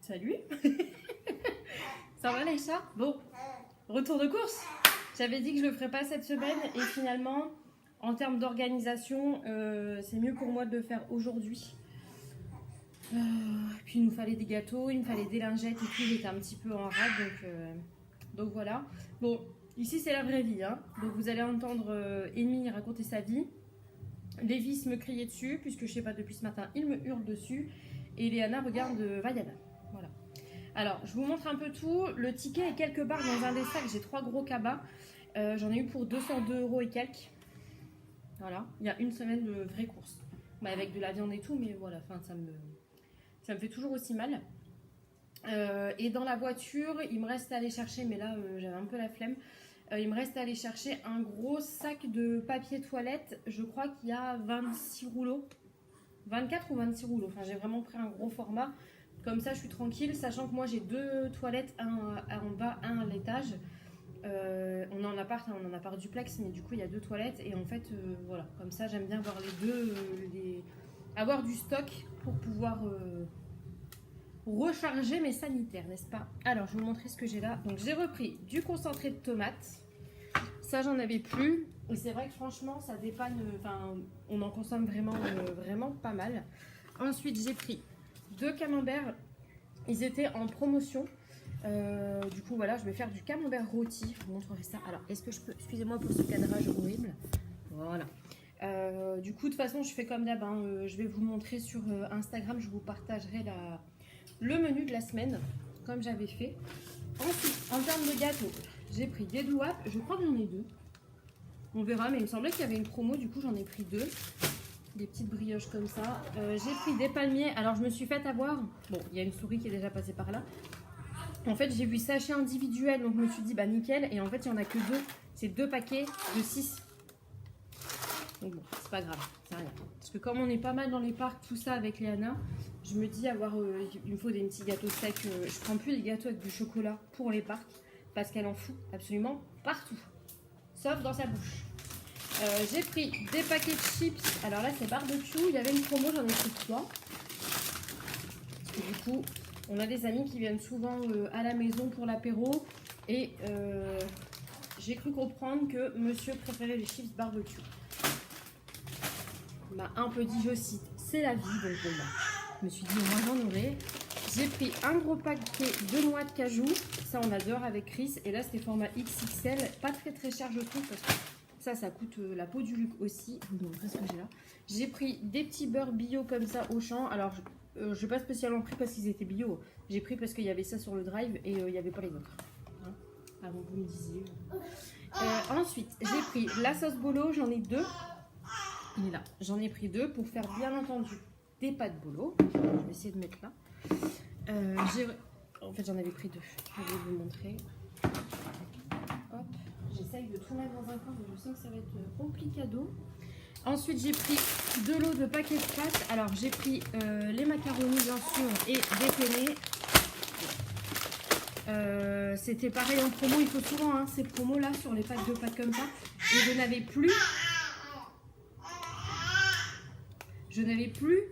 Salut. Ça va les chats? Bon, retour de course. J'avais dit que je le ferais pas cette semaine et finalement, en termes d'organisation, c'est mieux pour moi de le faire aujourd'hui. Puis il nous fallait des gâteaux, il me fallait des lingettes et tout, j'étais un petit peu en rade, donc voilà. Bon, ici c'est la vraie vie, hein. Donc vous allez entendre Amy raconter sa vie. Lévis me criait dessus, puisque je sais pas, depuis ce matin, il me hurle dessus. Et Léana regarde Vaiana. Voilà. Alors, je vous montre un peu tout. Le ticket est quelque part dans un des sacs. J'ai 3 gros cabas. J'en ai eu pour 202 € et quelques. Voilà. Il y a une semaine de vraies courses. Bah, avec de la viande et tout, mais voilà, enfin, ça me fait toujours aussi mal. Et dans la voiture, il me reste à aller chercher, mais là, j'avais un peu la flemme. Il me reste à aller chercher un gros sac de papier toilette. Je crois qu'il y a 26 rouleaux. 24 ou 26 rouleaux. Enfin, j'ai vraiment pris un gros format. Comme ça, je suis tranquille, sachant que moi, j'ai 2 toilettes, un en bas, un à l'étage. On en a un appart duplex, mais du coup, il y a 2 toilettes. Et en fait, voilà, comme ça, j'aime bien avoir les deux, avoir du stock pour pouvoir recharger mes sanitaires, n'est-ce pas? Alors, je vais vous montrer ce que j'ai là. Donc, j'ai repris du concentré de tomates. Ça, j'en avais plus. Et c'est vrai que franchement, ça dépanne. Enfin, on en consomme vraiment, vraiment pas mal. Ensuite, j'ai pris 2 camemberts. Ils étaient en promotion. Du coup, voilà, je vais faire du camembert rôti. Je vous montrerai ça. Alors, est-ce que je peux... Excusez-moi pour ce cadrage horrible. Voilà. Du coup, de toute façon, je fais comme d'hab. Hein. Je vais vous montrer sur Instagram. Je vous partagerai le menu de la semaine, comme j'avais fait. Ensuite, en termes de gâteaux, j'ai pris des douaps. Je crois que j'en ai 2. On verra, mais il me semblait qu'il y avait une promo. Du coup, j'en ai pris 2. Des petites brioches comme ça. J'ai pris des palmiers. Alors, je me suis fait avoir. Bon, il y a une souris qui est déjà passée par là. En fait, j'ai vu sachet individuel. Donc, je me suis dit, bah nickel. Et en fait, il n'y en a que 2. C'est 2 paquets de 6. Donc, bon, c'est pas grave. C'est rien. Parce que comme on est pas mal dans les parcs, tout ça avec Léana, je me dis, il me faut des petits gâteaux secs. Je prends plus les gâteaux avec du chocolat pour les parcs. Parce qu'elle en fout absolument partout. Sauf dans sa bouche. J'ai pris des paquets de chips. Alors là, c'est barbecue. Il y avait une promo, j'en ai pris 3. Parce que du coup, on a des amis qui viennent souvent à la maison pour l'apéro. Et j'ai cru comprendre que monsieur préférait les chips barbecue. Bah, un peu dit, je cite, c'est la vie. Donc bon, bah, je me suis dit, au moins j'en aurai. J'ai pris un gros paquet de noix de cajou. Ça, on adore avec Chris. Et là, c'était format XXL. Pas très très cher, je trouve, parce que ça coûte la peau du Luc aussi. Je vous montrer ce que j'ai là. J'ai pris des petits beurres bio comme ça au champ. Alors, je n'ai pas spécialement pris parce qu'ils étaient bio. J'ai pris parce qu'il y avait ça sur le drive et il n'y avait pas les autres. Hein, avant que vous me disiez. Ensuite, j'ai pris la sauce bolo. J'en ai 2. Il est là. J'en ai pris 2 pour faire, bien entendu, des pâtes bolo. Je vais essayer de mettre là. En fait, j'en avais pris 2. Je vais vous montrer. Hop. J'essaye de tout mettre dans un coin, mais je sens que ça va être complicado. Ensuite, j'ai pris de l'eau de paquet de pâtes. Alors, j'ai pris les macaronis, bien sûr, et des penne. C'était pareil en promo. Il faut souvent ces promos-là sur les packs de pâtes comme ça. Et je n'avais plus...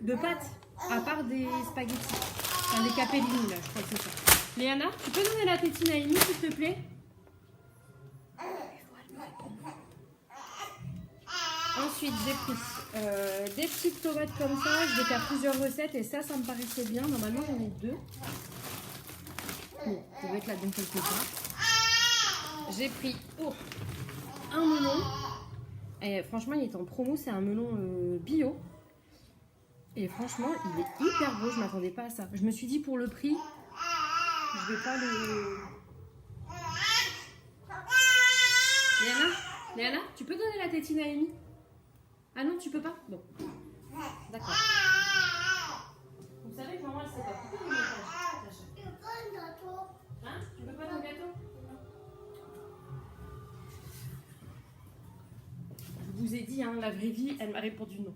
de pâtes, à part des spaghettis. Enfin, des capellini, là, je crois que c'est ça. Léana, tu peux donner la tétine à Amy, s'il te plaît? Ensuite, j'ai pris des petites tomates comme ça. Je vais faire plusieurs recettes et ça me paraissait bien. Normalement, j'en ai 2. Bon, ça doit être là dans quelque part. J'ai pris un melon. Et franchement, il est en promo. C'est un melon bio. Et franchement, il est hyper beau. Je ne m'attendais pas à ça. Je me suis dit, pour le prix, je vais pas le... Léana, tu peux donner la tétine à Amy? Ah non, tu peux pas? Bon. D'accord. Vous savez que maman, elle sait pas. Pourquoi il tu veux pas un gâteau? Hein? Tu veux pas ton gâteau? Je vous ai dit, hein, la vraie vie, elle m'a répondu non.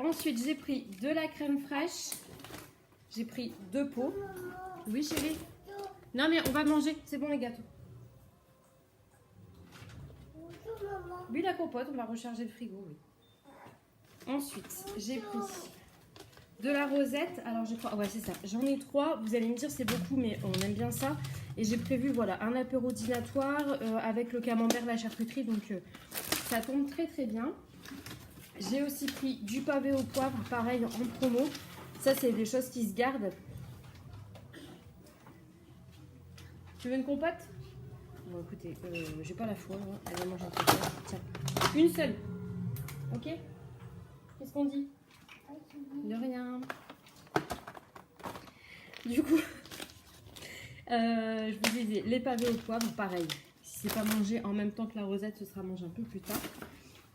Ensuite, j'ai pris de la crème fraîche. J'ai pris 2 pots. Oui, chérie? Non, mais on va manger. C'est bon, les gâteaux. Oui, la compote, on va recharger le frigo, oui. Ensuite, j'ai pris De la rosette, alors j'ai 3, ouais c'est ça, j'en ai 3, vous allez me dire c'est beaucoup mais on aime bien ça. Et j'ai prévu voilà un apéro dînatoire avec le camembert, la charcuterie, donc ça tombe très très bien. J'ai aussi pris du pavé au poivre, pareil en promo, ça c'est des choses qui se gardent. Tu veux une compote? Bon écoutez, j'ai pas la foi, hein. Elle va manger un peu. Tiens, une seule, ok? Qu'est-ce qu'on dit? De rien. Du coup, je vous disais, les pavés au poivre, pareil. Si c'est pas mangé en même temps que la rosette, ce sera mangé un peu plus tard.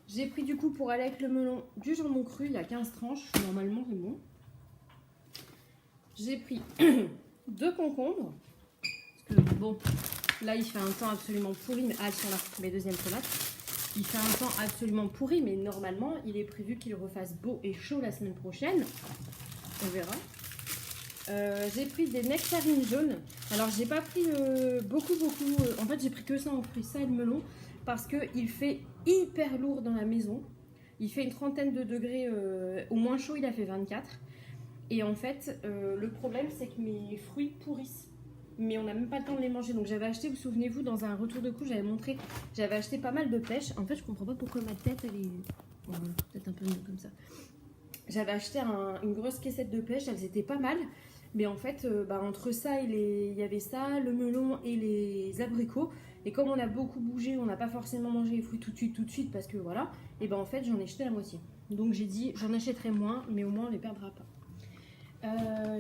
J'ai pris du coup pour aller avec le melon du jambon cru, il y a 15 tranches, normalement c'est bon. J'ai pris 2 concombres, parce que bon, là il fait un temps absolument pourri, mais elles sont là, mes deuxièmes tomates. Il fait un temps absolument pourri, mais normalement, il est prévu qu'il refasse beau et chaud la semaine prochaine. On verra. J'ai pris des nectarines jaunes. Alors, j'ai pas pris beaucoup. En fait, j'ai pris que ça en fruits, ça et le melon, parce qu'il fait hyper lourd dans la maison. Il fait une trentaine de degrés. Au moins chaud, il a fait 24. Et en fait, le problème, c'est que mes fruits pourrissent. Mais on n'a même pas le temps de les manger. Donc j'avais acheté, vous souvenez-vous, dans un retour de coup, j'avais montré, j'avais acheté pas mal de pêches. En fait, je comprends pas pourquoi ma tête, elle est... Bon, peut-être un peu mieux comme ça. J'avais acheté une grosse caissette de pêche, elles étaient pas mal. Mais en fait, entre ça et il y avait ça, le melon et les abricots. Et comme on a beaucoup bougé, on n'a pas forcément mangé les fruits tout de suite, parce que voilà. Et en fait, j'en ai jeté la moitié. Donc j'ai dit, j'en achèterai moins, mais au moins on les perdra pas.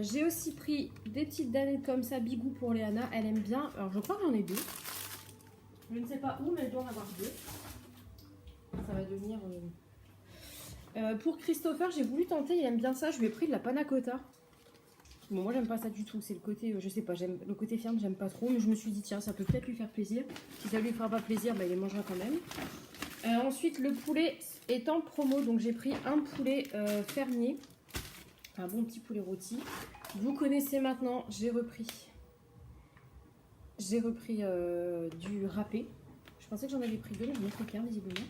J'ai aussi pris des petites danettes comme ça, Bigou pour Léana, elle aime bien. Alors je crois que j'en ai 2. Je ne sais pas où, mais elle doit en avoir 2. Ça va devenir... pour Christopher, j'ai voulu tenter, il aime bien ça. Je lui ai pris de la panna cotta. Bon, moi j'aime pas ça du tout, c'est le côté, je sais pas, j'aime le côté ferme, j'aime pas trop. Mais je me suis dit, tiens, ça peut peut-être lui faire plaisir. Si ça lui fera pas plaisir, il les mangera quand même. Ensuite, le poulet est en promo, donc j'ai pris un poulet fermier. Un bon petit poulet rôti. Vous connaissez maintenant, j'ai repris du râpé. Je pensais que j'en avais pris 2, mais j'en ai pris qu'un visiblement.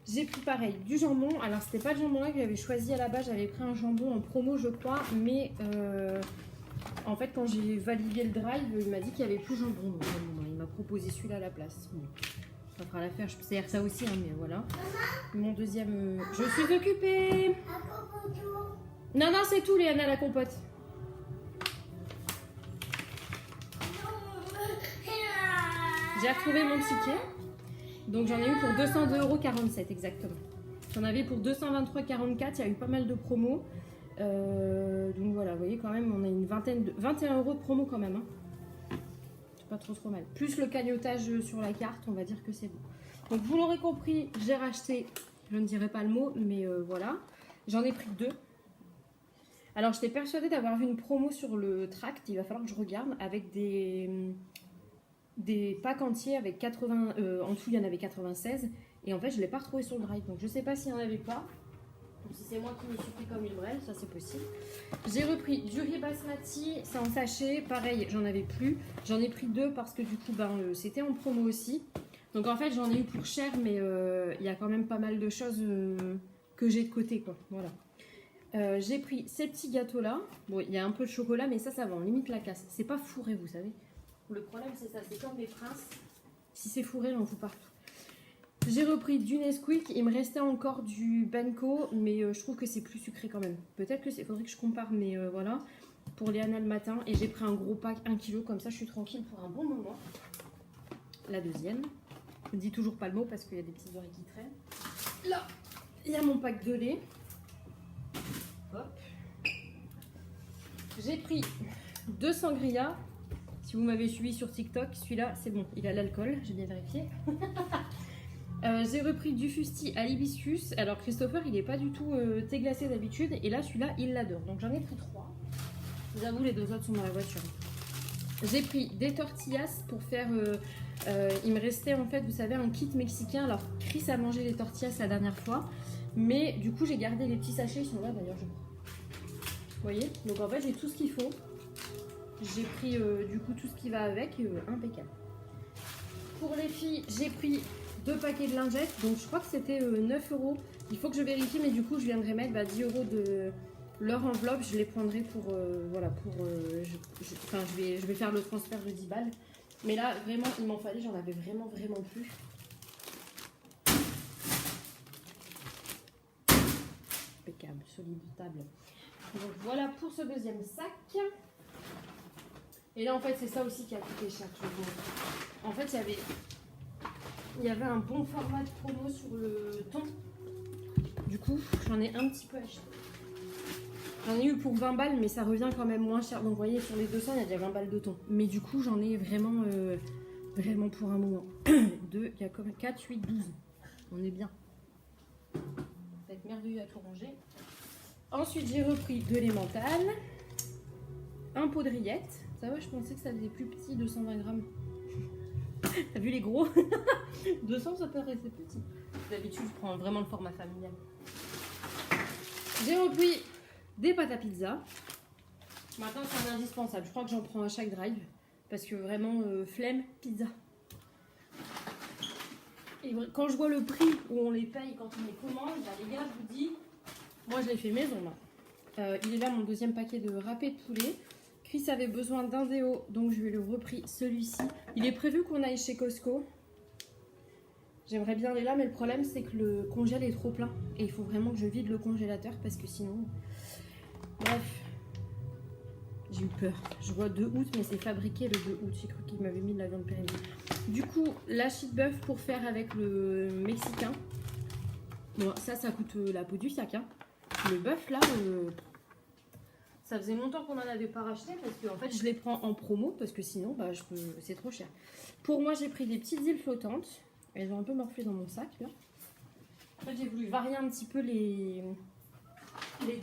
J'ai pris pareil du jambon. Alors c'était pas le jambon là que j'avais choisi à la base, j'avais pris un jambon en promo je crois. Mais en fait quand j'ai validé le drive, il m'a dit qu'il n'y avait plus de jambon. Donc, il m'a proposé celui-là à la place. Bon, ça fera l'affaire, je peux faire ça aussi, hein, mais voilà. Mon deuxième... Je suis occupée. Non, non, c'est tout, Léana, la compote. J'ai retrouvé mon ticket. Donc, j'en ai eu pour 202,47 € exactement. J'en avais pour 223,44 €. Il y a eu pas mal de promos. Donc, voilà, vous voyez, quand même, on a une 21 € de promo quand même. Hein. C'est pas trop mal. Plus le cagnotage sur la carte, on va dire que c'est bon. Donc, vous l'aurez compris, j'ai racheté, je ne dirai pas le mot, mais voilà. J'en ai pris 2. Alors, j'étais persuadée d'avoir vu une promo sur le Tract, il va falloir que je regarde, avec des packs entiers avec 80... en dessous, il y en avait 96. Et en fait, je ne l'ai pas retrouvé sur le Drive. Donc, je ne sais pas s'il n'y en avait pas. Donc, si c'est moi qui me suis pris comme une brêle, ça c'est possible. J'ai repris du riz basmati, c'est en sachet. Pareil, j'en avais plus. J'en ai pris 2 parce que du coup, c'était en promo aussi. Donc, en fait, j'en ai eu pour cher, mais il y a quand même pas mal de choses que j'ai de côté, quoi. Voilà. J'ai pris ces petits gâteaux là. Bon, il y a un peu de chocolat, mais ça va, limite la casse. C'est pas fourré, vous savez. Le problème, c'est ça, c'est comme les princes. Si c'est fourré, j'en fous partout. J'ai repris du Nesquik. Il me restait encore du Benko, mais je trouve que c'est plus sucré quand même. Peut-être que c'est, faudrait que je compare, mais voilà. Pour Léana le matin. Et j'ai pris un gros pack, 1 kg, comme ça, je suis tranquille pour un bon moment. La deuxième. Je ne dis toujours pas le mot parce qu'il y a des petites oreilles qui traînent. Là, il y a mon pack de lait. Hop. J'ai pris 2 sangria. Si vous m'avez suivi sur TikTok, celui-là, c'est bon, il a l'alcool, j'ai bien vérifié. J'ai repris du fusti à l'hibiscus. Alors Christopher, il n'est pas du tout thé glacé d'habitude. Et là, celui-là, il l'adore. Donc j'en ai pris 3. Je vous avoue, les 2 autres sont dans la voiture. J'ai pris des tortillas pour faire... il me restait en fait, vous savez, un kit mexicain. Alors Chris a mangé les tortillas la dernière fois. Mais du coup, j'ai gardé les petits sachets. Ils sont là d'ailleurs, je crois. Vous voyez? Donc en fait, j'ai tout ce qu'il faut. J'ai pris du coup tout ce qui va avec, impeccable. Pour les filles, j'ai pris 2 paquets de lingettes, donc je crois que c'était 9 €. Il faut que je vérifie, mais du coup je viendrai mettre 10 € de Leur enveloppe, je les prendrai pour, voilà, pour, enfin, je vais faire le transfert de 10 balles. Mais là, vraiment, il m'en fallait, j'en avais vraiment plus. Impeccable, solide table. Donc voilà pour ce deuxième sac. Et là, en fait, c'est ça aussi qui a coûté cher. En fait, il y avait un bon format de promo sur le thon. Du coup, j'en ai un petit peu acheté. J'en ai eu pour 20 balles, mais ça revient quand même moins cher. Donc, vous voyez, sur les 200, il y a déjà 20 balles de thon. Mais du coup, j'en ai vraiment, vraiment pour un moment. 2, il y a comme 4, 8, 12. On est bien. Ça va être merveilleux à tout ranger. Ensuite, j'ai repris de l'emmental. Un pot de rillettes. Ça va, je pensais que ça faisait plus petit, 220 grammes. T'as vu les gros? 200, ça paraissait petit. D'habitude, je prends vraiment le format familial. J'ai repris des pâtes à pizza. Maintenant, c'est un indispensable. Je crois que j'en prends à chaque drive. Parce que vraiment, flemme, pizza. Et quand je vois le prix où on les paye quand on les commande, bah, les gars, je vous dis, moi je l'ai fait maison là. Il est là mon deuxième paquet de râpé de poulet. Chris avait besoin d'un déo, donc je lui ai repris celui-ci. Il est prévu qu'on aille chez Costco. J'aimerais bien aller là, mais le problème c'est que le congèle est trop plein. Et il faut vraiment que je vide le congélateur parce que sinon... Bref, j'ai eu peur. Je vois 2 août, mais c'est fabriqué le 2 août. J'ai cru qu'il m'avait mis de la viande périmée. Du coup, la de bœuf pour faire avec le mexicain. Bon, ça coûte la peau du sac. Hein. Le bœuf là... Ça faisait longtemps qu'on n'en avait pas racheté parce que en fait je les prends en promo parce que sinon bah, c'est trop cher. Pour moi j'ai pris des petites îles flottantes. Elles ont un peu morflé dans mon sac là. En fait j'ai voulu varier un petit peu les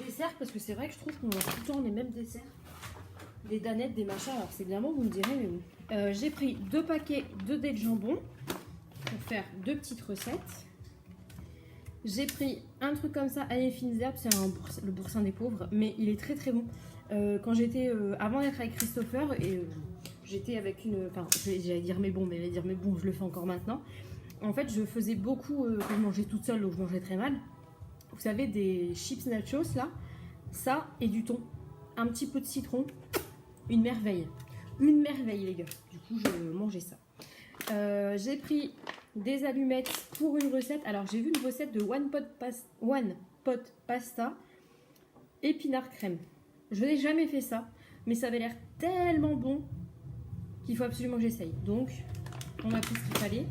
desserts parce que c'est vrai que je trouve qu'on a tout le temps les mêmes desserts. Des danettes, des machins, alors c'est bien bon vous me direz mais bon. J'ai pris 2 paquets de dés de jambon pour faire 2 petites recettes. J'ai pris un truc comme ça, Allez Fines Herbes, c'est le boursin des pauvres, mais il est très très bon. Quand j'étais, avant d'être avec Christopher, et j'étais avec une, enfin j'allais dire mais bon, je le fais encore maintenant. En fait je faisais beaucoup, quand je mangeais toute seule, donc je mangeais très mal. Vous savez des chips nachos là, ça et du thon, un petit peu de citron, une merveille les gars. Du coup je mangeais ça. J'ai pris des allumettes pour une recette. Alors j'ai vu une recette de one pot pasta épinard crème. Je n'ai jamais fait ça, mais ça avait l'air tellement bon qu'il faut absolument que j'essaye. Donc on a pris ce qu'il fallait.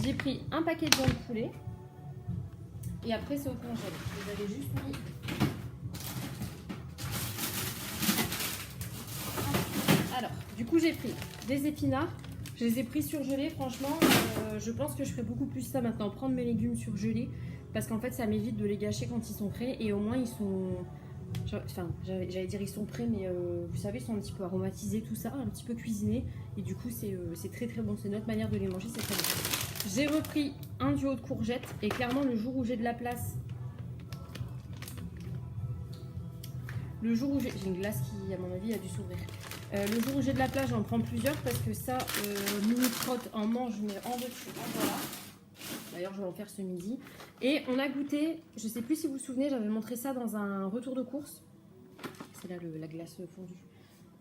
J'ai pris un paquet de viande de poulet et après c'est au congèle. Vous avez juste mis. Alors du coup j'ai pris des épinards. Je les ai pris surgelés, franchement, je pense que je ferai beaucoup plus ça maintenant, prendre mes légumes surgelés, parce qu'en fait ça m'évite de les gâcher quand ils sont frais, et au moins ils sont, enfin j'allais dire ils sont prêts, mais vous savez, ils sont un petit peu aromatisés, tout ça, un petit peu cuisinés, et du coup c'est très très bon, c'est notre manière de les manger, c'est très bon. J'ai repris un duo de courgettes, et clairement le jour où j'ai de la place, le jour où j'ai une glace qui à mon avis a dû s'ouvrir. Le jour où j'ai de la place, j'en prends plusieurs parce que ça, Mini Trotte en mange, mais en dessus. Voilà. D'ailleurs, je vais en faire ce midi. Et on a goûté, je sais plus si vous vous souvenez, j'avais montré ça dans un retour de course. C'est là la glace fondue.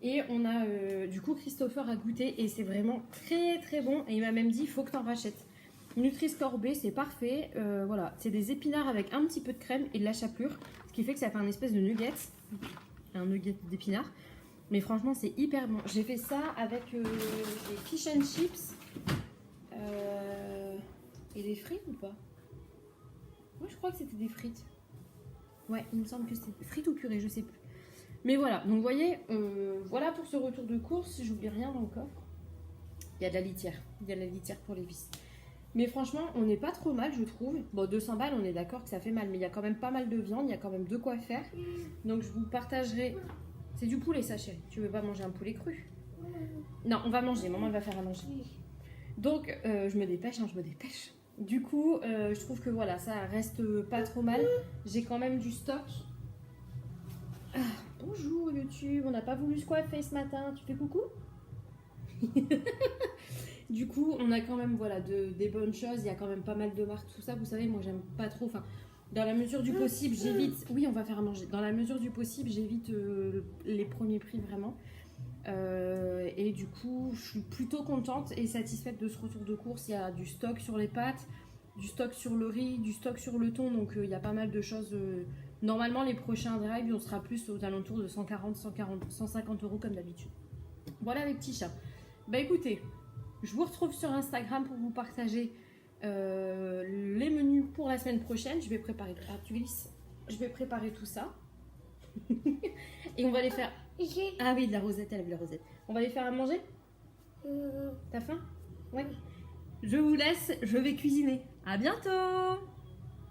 Et on a, du coup, Christopher a goûté et c'est vraiment très très bon. Et il m'a même dit, il faut que tu en rachètes. Nutri-Score B, c'est parfait. Voilà, c'est des épinards avec un petit peu de crème et de la chapelure. Ce qui fait que ça fait un espèce de nugget. Un nugget d'épinards. Mais franchement, c'est hyper bon. J'ai fait ça avec des fish and chips et des frites ou pas? Moi, je crois que c'était des frites. Ouais, il me semble que c'était frites ou purée, je sais plus. Mais voilà, donc vous voyez, voilà pour ce retour de course. J'oublie rien dans le coffre. Il y a de la litière. Il y a de la litière pour les vis. Mais franchement, on n'est pas trop mal, je trouve. Bon, 200 balles, on est d'accord que ça fait mal. Mais il y a quand même pas mal de viande. Il y a quand même de quoi faire. Donc, je vous partagerai... C'est du poulet, ça, chérie. Tu veux pas manger un poulet cru? Non, on va manger. Maman, elle va faire à manger. Donc, je me dépêche, je me dépêche. Du coup, je trouve que voilà, ça reste pas trop mal. J'ai quand même du stock. Ah, bonjour, YouTube. On n'a pas voulu se coiffer ce matin. Tu fais coucou? Du coup, on a quand même voilà, des bonnes choses. Il y a quand même pas mal de marques, tout ça. Vous savez, moi, j'aime pas trop... Enfin, Dans la mesure du possible, j'évite. Oui, on va faire à manger. Dans la mesure du possible, j'évite les premiers prix vraiment. Et du coup, je suis plutôt contente et satisfaite de ce retour de course. Il y a du stock sur les pâtes, du stock sur le riz, du stock sur le thon. Donc, il y a pas mal de choses. Normalement, les prochains drives, on sera plus aux alentours de 140, 150 euros comme d'habitude. Voilà les petits chats. Bah écoutez, je vous retrouve sur Instagram pour vous partager les menus pour la semaine prochaine. Je vais préparer. Ah, tu glisses. Je vais préparer tout ça. Et on va les faire. Ah oui, de la rosette, elle a vu la rosette. On va les faire à manger. T'as faim? Ouais. Je vous laisse, je vais cuisiner. À bientôt!